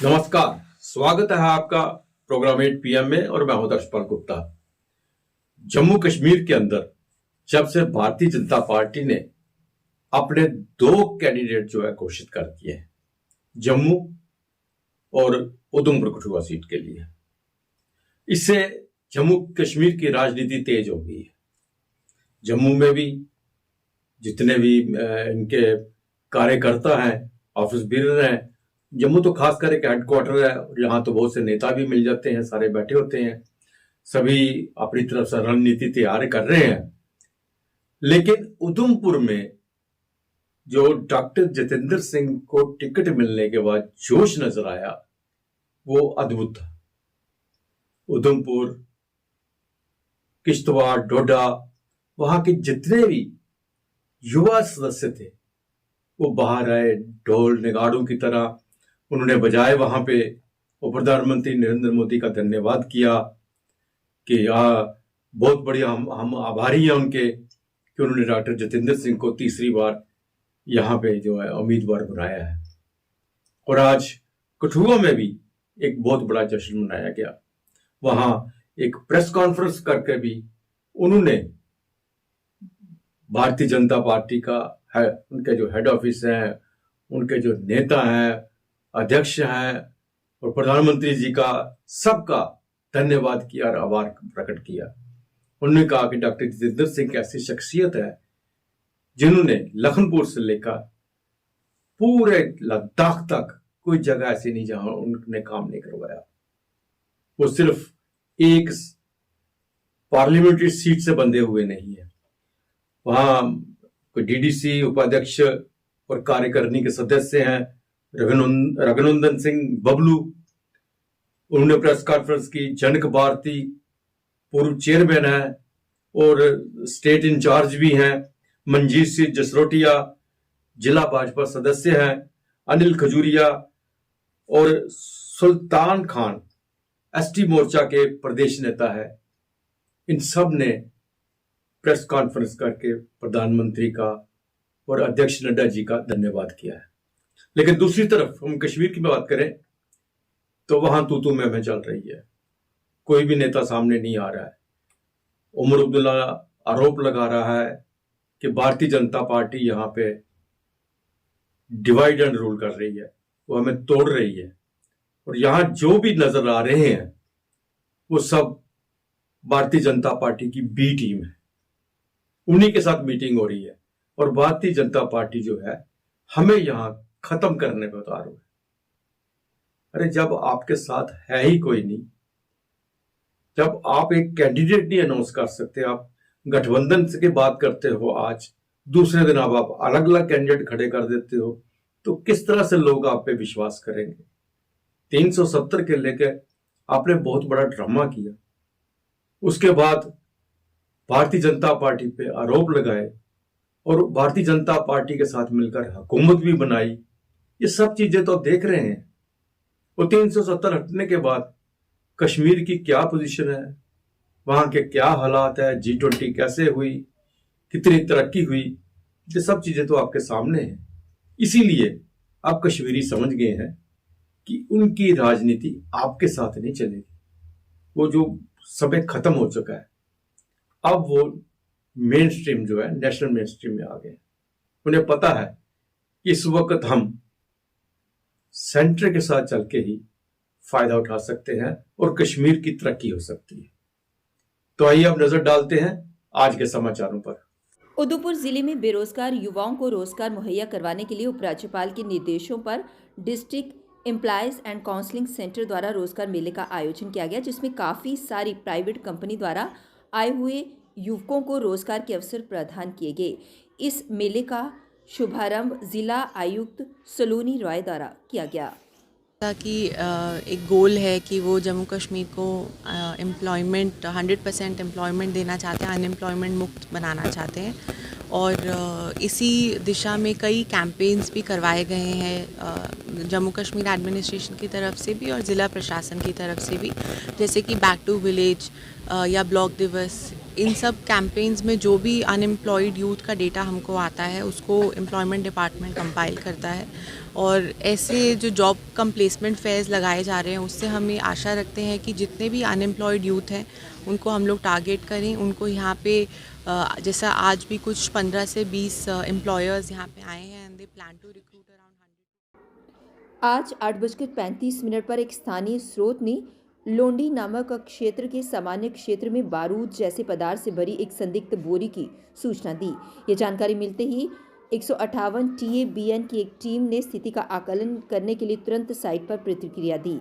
नमस्कार, स्वागत है आपका प्रोग्राम 8 PM में और मैं हूं दर्शपाल गुप्ता। जम्मू कश्मीर के अंदर जब से भारतीय जनता पार्टी ने अपने 2 कैंडिडेट जो है घोषित कर दिए हैं, जम्मू और उधमपुर कठुआ सीट के लिए, इससे जम्मू कश्मीर की राजनीति तेज हो गई है। जम्मू में भी जितने भी इनके कार्यकर्ता हैं, ऑफिस बिरर हैं, जम्मू तो खासकर एक हेडक्वार्टर है और यहाँ तो बहुत से नेता भी मिल जाते हैं, सारे बैठे होते हैं, सभी अपनी तरफ से रणनीति तैयार कर रहे हैं। लेकिन उधमपुर में जो डॉक्टर जितेंद्र सिंह को टिकट मिलने के बाद जोश नजर आया वो अद्भुत था। उधमपुर, किश्तवाड़, डोडा, वहां के जितने भी युवा सदस्य थे वो बाहर आए, ढोल नगाड़ों की तरह उन्होंने बजाए वहां पे और प्रधानमंत्री नरेंद्र मोदी का धन्यवाद किया कि बहुत बढ़िया, हम आभारी हैं उनके कि उन्होंने डॉक्टर जितेंद्र सिंह को तीसरी बार यहाँ पे जो है उम्मीदवार बनाया है। और आज कठुआ में भी एक बहुत बड़ा जश्न मनाया गया। वहां एक प्रेस कॉन्फ्रेंस करके भी उन्होंने भारतीय जनता पार्टी का है, उनके जो हेड ऑफिस है, उनके जो नेता हैं, अध्यक्ष हैं और प्रधानमंत्री जी का सबका धन्यवाद किया और आभार प्रकट किया। उन्होंने कहा कि डॉक्टर जितेंद्र सिंह ऐसी शख्सियत है जिन्होंने लखनपुर से लेकर पूरे लद्दाख तक कोई जगह ऐसी नहीं जहां उन्होंने काम नहीं करवाया। वो सिर्फ एक पार्लियामेंट्री सीट से बंधे हुए नहीं है, वहां कोई डीडीसी उपाध्यक्ष और कार्यकारिणी के सदस्य हैं, रघुनंदन सिंह बबलू, उन्होंने प्रेस कॉन्फ्रेंस की। जनक भारती पूर्व चेयरमैन है और स्टेट इंचार्ज भी हैं। मंजीत सिंह जसरोटिया जिला भाजपा सदस्य हैं। अनिल खजूरिया और सुल्तान खान एसटी मोर्चा के प्रदेश नेता है। इन सब ने प्रेस कॉन्फ्रेंस करके प्रधानमंत्री का और अध्यक्ष नड्डा जी का धन्यवाद किया है। लेकिन दूसरी तरफ हम कश्मीर की बात करें तो वहां तू मैं चल रही है, कोई भी नेता सामने नहीं आ रहा है। उमर अब्दुल्ला आरोप लगा रहा है कि भारतीय जनता पार्टी यहाँ पे डिवाइड एंड रूल कर रही है, वो हमें तोड़ रही है। और यहां जो भी नजर आ रहे हैं वो सब भारतीय जनता पार्टी की बी टीम है, उन्हीं के साथ मीटिंग हो रही है और भारतीय जनता पार्टी जो है हमें यहां खत्म करने पर उतारू है। अरे जब आपके साथ है ही कोई नहीं, जब आप एक कैंडिडेट नहीं अनाउंस कर सकते, आप गठबंधन से की बात करते हो, आज दूसरे दिन आप अलग अलग कैंडिडेट खड़े कर देते हो, तो किस तरह से लोग आप पे विश्वास करेंगे। 370 के लेके आपने बहुत बड़ा ड्रामा किया, उसके बाद भारतीय जनता पार्टी पे आरोप लगाए और भारतीय जनता पार्टी के साथ मिलकर हुकूमत भी बनाई। ये सब चीजें तो देख रहे हैं। वो 370 हटने के बाद कश्मीर की क्या पोजीशन है, वहां के क्या हालात है, G20 कैसे हुई, कितनी तरक्की हुई, ये सब चीजें तो आपके सामने हैं। इसीलिए आप कश्मीरी समझ गए हैं कि उनकी राजनीति आपके साथ नहीं चलेगी। वो जो समय खत्म हो चुका है, अब वो मेन स्ट्रीम जो है नेशनल मेन स्ट्रीम में आ गए। उन्हें पता है कि इस वक्त हम सेंटर के साथ चल के ही फायदा उठा सकते हैं और कश्मीर की तरक्की हो सकती है। तो आइए अब नजर डालते हैं आज के समाचारों पर। उधमपुर जिले में बेरोजगार युवाओं को रोजगार मुहैया करवाने के लिए उपराज्यपाल के निर्देशों पर district employees and counselling centre द्वारा रोजगार मेले का आयोजन किया गया, जिसमें काफी सारी प्राइवेट कंपनी द्वारा आए हुए युवकों को रोजगार के अवसर प्रदान किए गए। इस मेले का शुभारंभ जिला आयुक्त सलोनी रॉय द्वारा किया गया। कि एक गोल है कि वो जम्मू कश्मीर को एम्प्लॉयमेंट 100% एम्प्लॉयमेंट देना चाहते हैं, अनएम्प्लॉयमेंट मुक्त बनाना चाहते हैं। और इसी दिशा में कई कैंपेन्स भी करवाए गए हैं जम्मू कश्मीर एडमिनिस्ट्रेशन की तरफ से भी और ज़िला प्रशासन की तरफ से भी, जैसे कि बैक टू विलेज या ब्लॉक दिवस इन सब कैंपेन्स में जो भी अनएम्प्लॉयड यूथ का डेटा हमको आता है उसको एम्प्लॉयमेंट डिपार्टमेंट कंपाइल करता है और ऐसे जो जॉब कम प्लेसमेंट फेयर्स लगाए जा रहे हैं उससे हम ये आशा रखते हैं कि जितने भी अनएम्प्लॉयड यूथ हैं उनको हम लोग टारगेट करें, उनको यहाँ पे जैसा आज भी कुछ 15 से 20 एम्प्लॉयर्स यहाँ पे आए हैं and they plan to recruit around 100। आज 8:35 पर एक स्थानीय स्रोत ने लोंडी नामक क्षेत्र के सामान्य क्षेत्र में बारूद जैसे पदार्थ से भरी एक संदिग्ध बोरी की सूचना दी। ये जानकारी मिलते ही 158 TABN की एक टीम ने स्थिति का आकलन करने के लिए तुरंत साइट पर प्रतिक्रिया दी।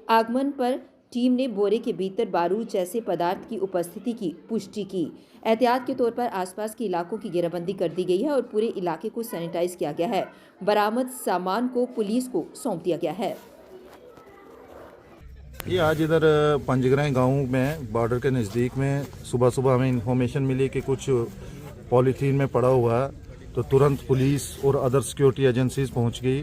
आगमन पर टीम ने बोरे के भीतर बारूद जैसे पदार्थ की उपस्थिति की पुष्टि की। एहतियात के तौर पर आसपास के इलाकों की घेराबंदी कर दी गई है और पूरे इलाके को सैनिटाइज किया गया है। बरामद सामान को पुलिस को सौंप दिया गया है। ये आज इधर पंजगराई गांव में बॉर्डर के नज़दीक में सुबह सुबह हमें इन्फॉर्मेशन मिली कि कुछ पॉलीथीन में पड़ा हुआ है, तो तुरंत पुलिस और अदर सिक्योरिटी एजेंसीज पहुंच गई।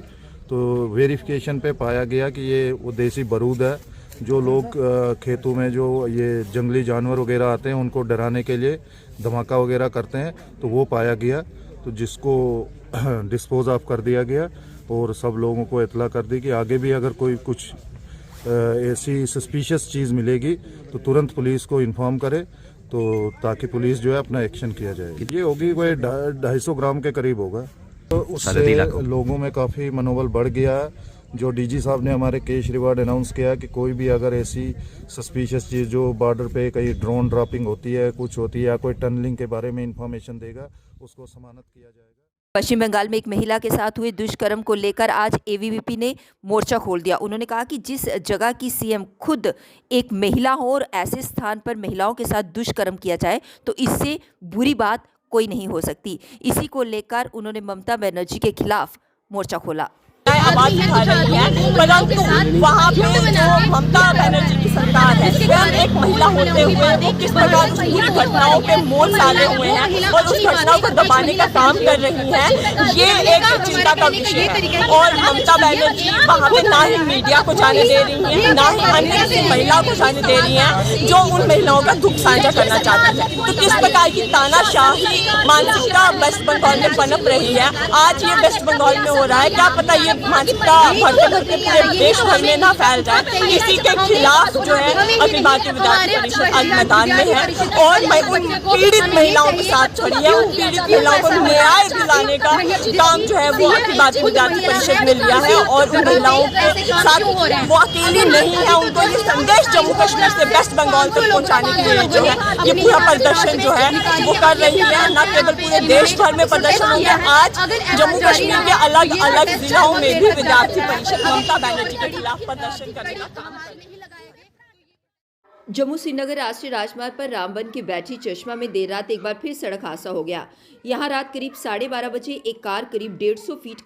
तो वेरिफिकेशन पे पाया गया कि ये वो देसी बारूद है जो लोग खेतों में जो ये जंगली जानवर वगैरह आते हैं उनको डराने के लिए धमाका वगैरह करते हैं, तो वो पाया गया, तो जिसको डिस्पोज ऑफ कर दिया गया और सब लोगों को इतला कर दी कि आगे भी अगर कोई कुछ ऐसी सस्पिशियस चीज़ मिलेगी तो तुरंत पुलिस को इन्फॉर्म करे, तो ताकि पुलिस जो है अपना एक्शन किया जाए। ये होगी कोई 250 ग्राम के करीब होगा, तो उससे लोगों में काफ़ी मनोबल बढ़ गया। जो डीजी साहब ने हमारे कैश रिवार्ड अनाउंस किया कि कोई भी अगर ऐसी सस्पिशियस चीज़ जो बॉर्डर पे कहीं ड्रोन ड्रॉपिंग होती है, कुछ होती है या कोई टनलिंग के बारे में इंफॉर्मेशन देगा, उसको जमानत किया जाएगा। पश्चिम बंगाल में एक महिला के साथ हुए दुष्कर्म को लेकर आज ABVP ने मोर्चा खोल दिया। उन्होंने कहा कि जिस जगह की CM खुद एक महिला हो और ऐसे स्थान पर महिलाओं के साथ दुष्कर्म किया जाए तो इससे बुरी बात कोई नहीं हो सकती। इसी को लेकर उन्होंने ममता बनर्जी के खिलाफ मोर्चा खोला। आवाज उठा रही है, परंतु वहाँ पे जो ममता बनर्जी की सरकार है स्वयं एक महिला होते हुए वो किस प्रकार उस पूरी घटनाओं पे मोड़ डाले हुए हैं और उस घटनाओं को दबाने का काम कर रही है, ये एक चिंता का विषय है। और ममता बनर्जी वहाँ पे ना ही मीडिया को जाने दे रही है, ना ही अन्य किसी महिला को जाने दे रही है जो उन महिलाओं का दुख साझा करना चाहती है। तो किस प्रकार की तानाशाही मानसिकता वेस्ट बंगाल में पनप रही है, आज ये वेस्ट बंगाल में हो रहा है, क्या पता ये मानसिकता भरते भरते पूरे देश भर में ना फैल जाए। इसी के खिलाफ जो है अखिल भारतीय विद्यार्थी परिषद आज मैदान में है और मैं उन पीड़ित महिलाओं के साथ खड़ी है। उन पीड़ित महिलाओं को न्याय दिलाने का काम जो है वो अखिल भारतीय विद्यार्थी परिषद ने लिया है और उन महिलाओं के साथ वो अकेली नहीं है। उनको ये संदेश जम्मू कश्मीर से वेस्ट बंगाल तक पहुँचाने के लिए जो है ये पूरा प्रदर्शन जो है वो कर रही है। न केवल पूरे देश भर में प्रदर्शन होंगे, आज जम्मू कश्मीर के अलग अलग जिलों में भी विद्यार्थी परिषद ममता बनर्जी के खिलाफ प्रदर्शन करने का काम कर रही है। जम्मू श्रीनगर राष्ट्रीय राजमार्ग पर रामबन के बैठी चश्मा में देर रात एक बार फिर सड़क हादसा हो गया। यहां रात करीब 12:30 बजे एक कार करीब 150 फीट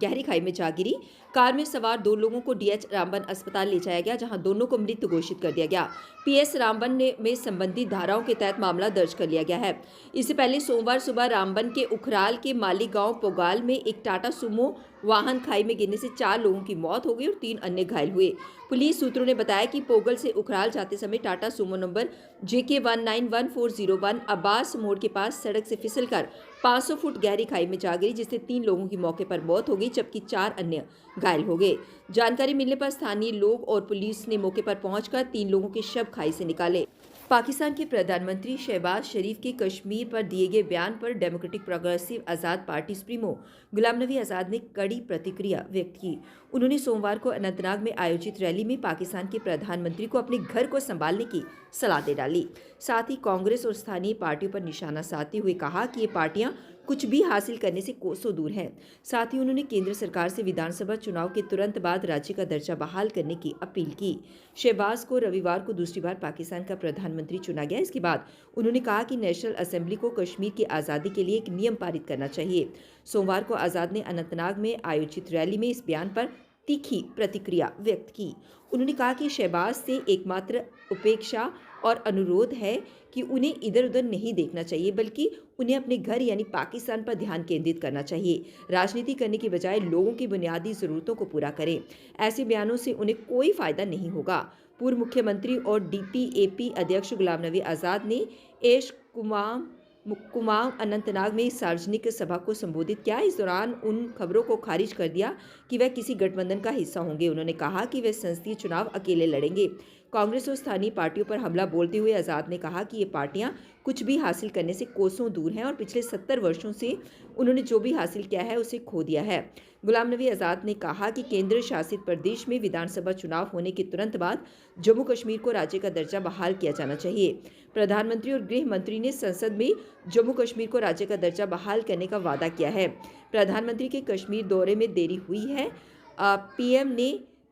गहरी खाई में जा गिरी। कार में सवार 2 लोगों को DH रामबन अस्पताल ले जाया गया, जहां दोनों को मृत घोषित कर दिया गया। PS रामबन में संबंधित धाराओं के तहत मामला दर्ज कर लिया गया है। इससे पहले सोमवार सुबह रामबन के उखराल के माली गांव पोगाल में एक टाटा सुमो वाहन खाई में गिरने से 4 लोगों की मौत हो गई और 3 अन्य घायल हुए। पुलिस सूत्रों ने बताया कि पोगल से उखराल जाते समय Tata Sumo number JK 191401 Abbas मोड़ के पास सड़क से फिसलकर 500 फुट गहरी खाई में जा गिरी, जिससे 3 लोगों की मौके पर मौत हो गई जबकि 4 अन्य घायल हो गए। जानकारी मिलने पर स्थानीय लोग और पुलिस ने मौके पर पहुंचकर 3 लोगों के शव खाई से निकाले। पाकिस्तान के प्रधानमंत्री शहबाज शरीफ के कश्मीर पर दिए गए बयान पर डेमोक्रेटिक प्रोग्रेसिव आज़ाद पार्टी सुप्रीमो गुलाम नबी आज़ाद ने कड़ी प्रतिक्रिया व्यक्त की। उन्होंने सोमवार को अनंतनाग में आयोजित रैली में पाकिस्तान के प्रधानमंत्री को अपने घर को संभालने की सलाह दे डाली। साथ ही कांग्रेस और स्थानीय पार्टियों पर निशाना साधते हुए कहा कि ये पार्टियां कुछ भी हासिल करने से कोसों दूर हैं। साथ ही उन्होंने केंद्र सरकार से विधानसभा चुनाव के तुरंत बाद राज्य का दर्जा बहाल करने की अपील की। शहबाज को रविवार को दूसरी बार पाकिस्तान का प्रधानमंत्री चुना गया। इसके बाद उन्होंने कहा कि नेशनल असेंबली को कश्मीर की आज़ादी के लिए एक नियम पारित करना चाहिए। सोमवार को आज़ाद ने अनंतनाग में आयोजित रैली में इस बयान पर तीखी प्रतिक्रिया व्यक्त की। उन्होंने कहा कि शहबाज से एकमात्र उपेक्षा और अनुरोध है कि उन्हें इधर उधर नहीं देखना चाहिए, बल्कि उन्हें अपने घर यानी पाकिस्तान पर ध्यान केंद्रित करना चाहिए। राजनीति करने की बजाय लोगों की बुनियादी ज़रूरतों को पूरा करें। ऐसे बयानों से उन्हें कोई फ़ायदा नहीं होगा। पूर्व मुख्यमंत्री और DPAP अध्यक्ष गुलाम नबी आज़ाद ने एश कुमाम अनंतनाग में सार्वजनिक सभा को संबोधित किया। इस दौरान उन खबरों को खारिज कर दिया कि वह किसी गठबंधन का हिस्सा होंगे। उन्होंने कहा कि वे संसदीय चुनाव अकेले लड़ेंगे। कांग्रेस और स्थानीय पार्टियों पर हमला बोलते हुए आज़ाद ने कहा कि ये पार्टियां कुछ भी हासिल करने से कोसों दूर हैं और पिछले 70 वर्षों से उन्होंने जो भी हासिल किया है उसे खो दिया है। गुलाम नबी आज़ाद ने कहा कि केंद्र शासित प्रदेश में विधानसभा चुनाव होने के तुरंत बाद जम्मू कश्मीर को राज्य का दर्जा बहाल किया जाना चाहिए। प्रधानमंत्री और गृह मंत्री ने संसद में जम्मू कश्मीर को राज्य का दर्जा बहाल करने का वादा किया है। प्रधानमंत्री के कश्मीर दौरे में देरी हुई है।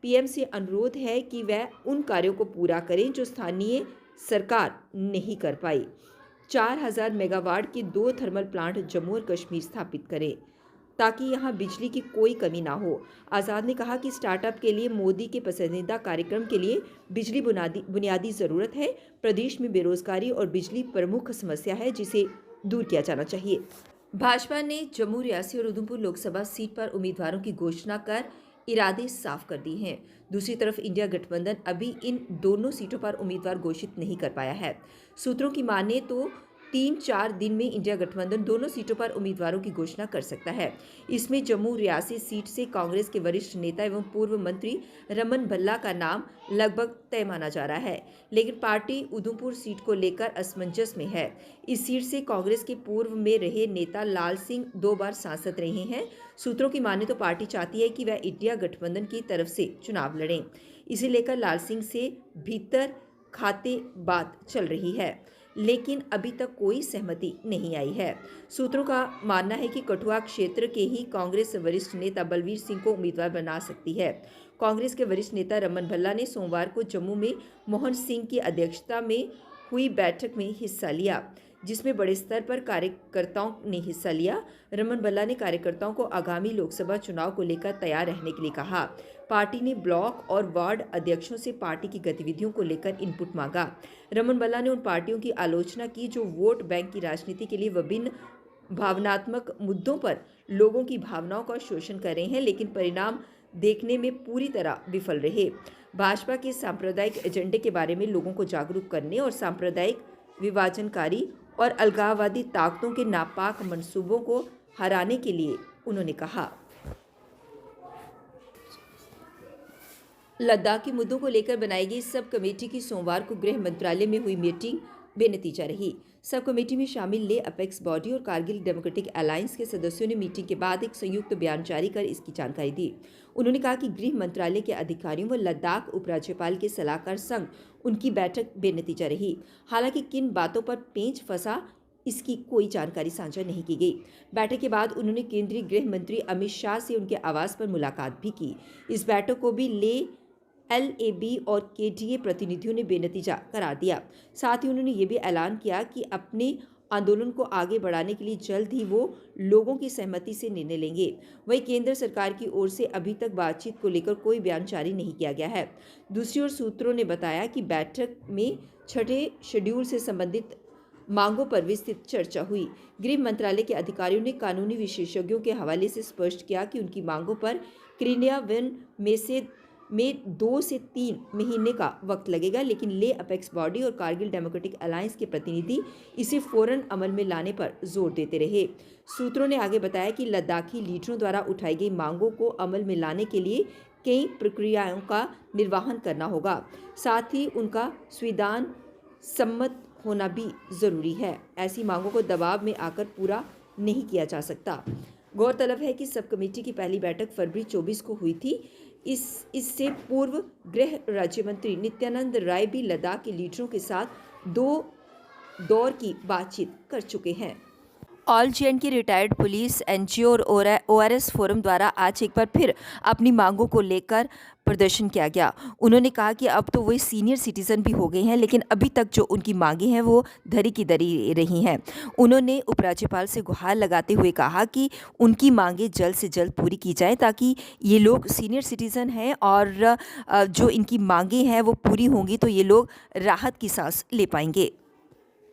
पीएम से अनुरोध है कि वह उन कार्यों को पूरा करें जो स्थानीय सरकार नहीं कर पाई। 4000 मेगावाट के 2 थर्मल प्लांट जम्मू और कश्मीर स्थापित करें ताकि यहां बिजली की कोई कमी ना हो। आज़ाद ने कहा कि स्टार्टअप के लिए मोदी के पसंदीदा कार्यक्रम के लिए बिजली बुनियादी ज़रूरत है। प्रदेश में बेरोजगारी और बिजली प्रमुख समस्या है जिसे दूर किया जाना चाहिए। भाजपा ने जम्मू, रियासी और उधमपुर लोकसभा सीट पर उम्मीदवारों की घोषणा कर इरादे साफ कर दिए हैं। दूसरी तरफ इंडिया गठबंधन अभी इन दोनों सीटों पर उम्मीदवार घोषित नहीं कर पाया है। सूत्रों की माने तो 3-4 दिन में इंडिया गठबंधन दोनों सीटों पर उम्मीदवारों की घोषणा कर सकता है। इसमें जम्मू रियासी सीट से कांग्रेस के वरिष्ठ नेता एवं पूर्व मंत्री रमन भल्ला का नाम लगभग तय माना जा रहा है, लेकिन पार्टी उधमपुर सीट को लेकर असमंजस में है। इस सीट से कांग्रेस के पूर्व में रहे नेता लाल सिंह 2 बार सांसद रहे हैं। सूत्रों की माने तो पार्टी चाहती है कि वह इंडिया गठबंधन की तरफ से चुनाव लड़ें। इसे लेकर लाल सिंह से भीतर खाते बात चल रही है, लेकिन अभी तक कोई सहमति नहीं आई है। सूत्रों का मानना है कि कठुआ क्षेत्र के ही कांग्रेस वरिष्ठ नेता बलवीर सिंह को उम्मीदवार बना सकती है। कांग्रेस के वरिष्ठ नेता रमन भल्ला ने सोमवार को जम्मू में मोहन सिंह की अध्यक्षता में हुई बैठक में हिस्सा लिया, जिसमें बड़े स्तर पर कार्यकर्ताओं ने हिस्सा लिया। रमन भल्ला ने कार्यकर्ताओं को आगामी लोकसभा चुनाव को लेकर तैयार रहने के लिए कहा। पार्टी ने ब्लॉक और वार्ड अध्यक्षों से पार्टी की गतिविधियों को लेकर इनपुट मांगा। रमन भल्ला ने उन पार्टियों की आलोचना की जो वोट बैंक की राजनीति के लिए विभिन्न भावनात्मक मुद्दों पर लोगों की भावनाओं का शोषण कर रहे हैं, लेकिन परिणाम देखने में पूरी तरह विफल रहे। भाजपा के सांप्रदायिक एजेंडे के बारे में लोगों को जागरूक करने और सांप्रदायिक विभाजनकारी और अलगाववादी ताकतों के नापाक मंसूबों को हराने के लिए उन्होंने कहा। लद्दाख के मुद्दों को लेकर बनाई गई सब कमेटी की सोमवार को गृह मंत्रालय में हुई मीटिंग बेनतीजा रही। सब कमेटी में शामिल ले अपेक्स बॉडी और कारगिल डेमोक्रेटिक अलायंस के सदस्यों ने मीटिंग के बाद एक संयुक्त बयान जारी कर इसकी जानकारी दी। उन्होंने कहा कि गृह मंत्रालय के अधिकारियों व लद्दाख उपराज्यपाल के सलाहकार संग उनकी बैठक बेनतीजा रही। हालांकि किन बातों पर पेंच फंसा इसकी कोई जानकारी साझा नहीं की गई। बैठक के बाद उन्होंने केंद्रीय गृह मंत्री अमित शाह से उनके आवास पर मुलाकात भी की। इस बैठक को भी LAB और KDA प्रतिनिधियों ने बेनतीजा करार दिया। साथ ही उन्होंने ये भी ऐलान किया कि अपने आंदोलन को आगे बढ़ाने के लिए जल्द ही वो लोगों की सहमति से निर्णय लेंगे। वहीं केंद्र सरकार की ओर से अभी तक बातचीत को लेकर कोई बयान जारी नहीं किया गया है। दूसरी ओर सूत्रों ने बताया कि बैठक में 6ठे शेड्यूल से संबंधित मांगों पर विस्तृत चर्चा हुई। गृह मंत्रालय के अधिकारियों ने कानूनी विशेषज्ञों के हवाले से स्पष्ट किया कि उनकी मांगों पर क्रियान्वयन में 2 से 3 महीने का वक्त लगेगा, लेकिन ले अपेक्स बॉडी और कारगिल डेमोक्रेटिक अलायंस के प्रतिनिधि इसे फौरन अमल में लाने पर जोर देते रहे। सूत्रों ने आगे बताया कि लद्दाखी लीडरों द्वारा उठाई गई मांगों को अमल में लाने के लिए कई प्रक्रियाओं का निर्वहन करना होगा, साथ ही उनका संविधान सम्मत होना भी जरूरी है। ऐसी मांगों को दबाव में आकर पूरा नहीं किया जा सकता। गौरतलब है कि सब कमेटी की पहली बैठक फरवरी 24 को हुई थी। इससे पूर्व गृह राज्य मंत्री नित्यानंद राय भी लद्दाख के लीडरों के साथ 2 दौर की बातचीत कर चुके हैं। All J&K retired police NGO और ORS फोरम द्वारा आज एक बार फिर अपनी मांगों को लेकर प्रदर्शन किया गया। उन्होंने कहा कि अब तो वे सीनियर सिटीजन भी हो गए हैं, लेकिन अभी तक जो उनकी मांगें हैं वो धरी की धरी रही हैं। उन्होंने उपराज्यपाल से गुहार लगाते हुए कहा कि उनकी मांगें जल्द से जल्द पूरी की जाए ताकि ये लोग सीनियर सिटीजन हैं और जो इनकी मांगें हैं वो पूरी होंगी तो ये लोग राहत की सांस ले पाएंगे।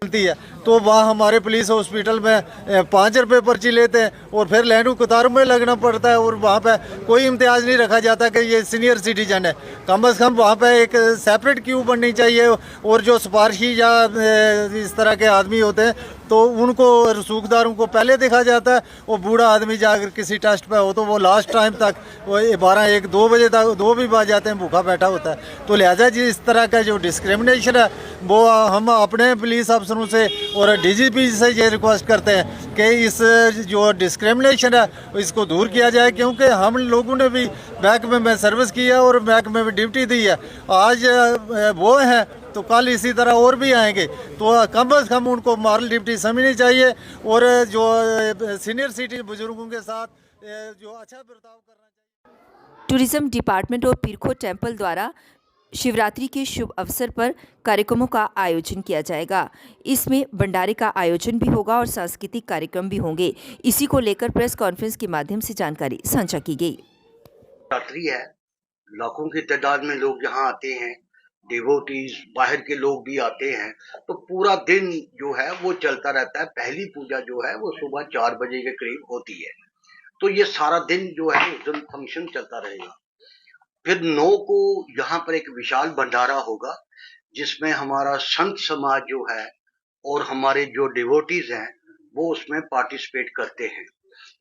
मिलती है तो वहाँ हमारे पुलिस हॉस्पिटल में 5 रुपये पर्ची लेते हैं और फिर लाइनों कतारों में लगना पड़ता है और वहाँ पे कोई इम्तियाज़ नहीं रखा जाता कि ये सीनियर सिटीजन है। कम से कम वहाँ पे एक सेपरेट क्यू बननी चाहिए और जो सिफारशी या इस तरह के आदमी होते हैं तो उनको रसूखदारों को पहले देखा जाता है। वो बूढ़ा आदमी जाकर किसी टेस्ट पे हो तो वो लास्ट टाइम तक वो 12-1-2 बजे तक 2 भी बज जाते हैं भूखा बैठा होता है। तो लिहाजा जी इस तरह का जो डिस्क्रिमिनेशन है वो हम अपने पुलिस अफसरों से और डीजीपी से ये रिक्वेस्ट करते हैं कि इस जो डिस्क्रिमिनेशन है इसको दूर किया जाए, क्योंकि हम लोगों ने भी महकमे में सर्विस की है और महकमे में ड्यूटी दी है। आज वो हैं तो कल इसी तरह और भी आएंगे, तो कम से कम उनको मॉरल ड्यूटी समझनी चाहिए और जो सीनियर सिटीजन बुजुर्गों के साथ जो अच्छा बर्ताव करना चाहिए। टूरिज्म डिपार्टमेंट और पीरखो टेम्पल द्वारा शिवरात्रि के शुभ अवसर पर कार्यक्रमों का आयोजन किया जाएगा। इसमें भंडारे का आयोजन भी होगा और सांस्कृतिक कार्यक्रम भी होंगे। इसी को लेकर प्रेस कॉन्फ्रेंस के माध्यम से जानकारी साझा की गई। शिवरात्रि है, लाखों की तादाद में लोग यहाँ आते हैं, डिवोटीज बाहर के लोग भी आते हैं, तो पूरा दिन जो है वो चलता रहता है। पहली पूजा जो है वो सुबह 4 बजे के करीब होती है, तो ये सारा दिन जो है उस दिन फंक्शन चलता रहेगा। फिर 9 को यहाँ पर एक विशाल भंडारा होगा जिसमें हमारा संत समाज जो है और हमारे जो डिवोटीज हैं वो उसमें पार्टिसिपेट करते हैं।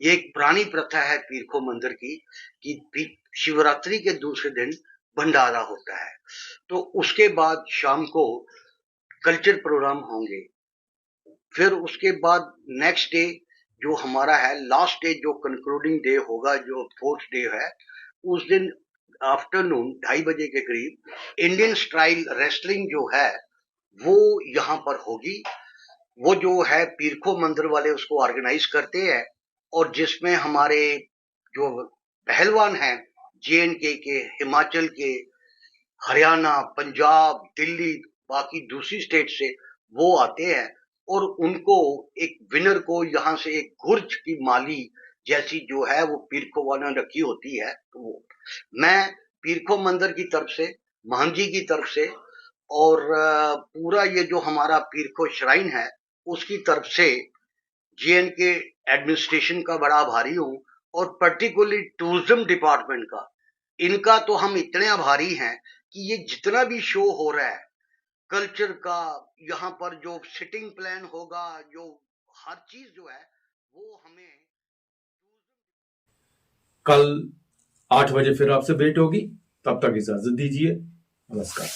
ये एक पुरानी प्रथा है पीरखो मंदिर की कि शिवरात्रि के दूसरे दिन भंडारा होता है। तो उसके बाद शाम को कल्चर प्रोग्राम होंगे। फिर उसके बाद नेक्स्ट डे जो हमारा है लास्ट डे जो कंक्लूडिंग डे होगा, जो 4th डे है, उस दिन आफ्टरनून 2:30 बजे के करीब इंडियन स्टाइल रेसलिंग जो है वो यहाँ पर होगी। वो जो है पीरखो मंदिर वाले उसको ऑर्गेनाइज करते हैं और जिसमें हमारे जो पहलवान हैं JNK के, हिमाचल के, हरियाणा, पंजाब, दिल्ली, बाकी दूसरी स्टेट से वो आते हैं और उनको एक विनर को यहाँ से एक गुर्ज की माली जैसी जो है वो पीरखो वालों ने रखी होती है। तो वो मैं पीरखो मंदिर की तरफ से, महंत जी की तरफ से और पूरा ये जो हमारा पीरखो श्राइन है उसकी तरफ से JNK एडमिनिस्ट्रेशन का बड़ा आभारी हूँ और पर्टिकुलरली टूरिज्म डिपार्टमेंट का। इनका तो हम इतने आभारी हैं कि ये जितना भी शो हो रहा है कल्चर का, यहाँ पर जो सिटिंग प्लान होगा, जो हर चीज जो है वो हमें कल 8 बजे फिर आपसे भेंट होगी। तब तक इजाजत दीजिए। नमस्कार।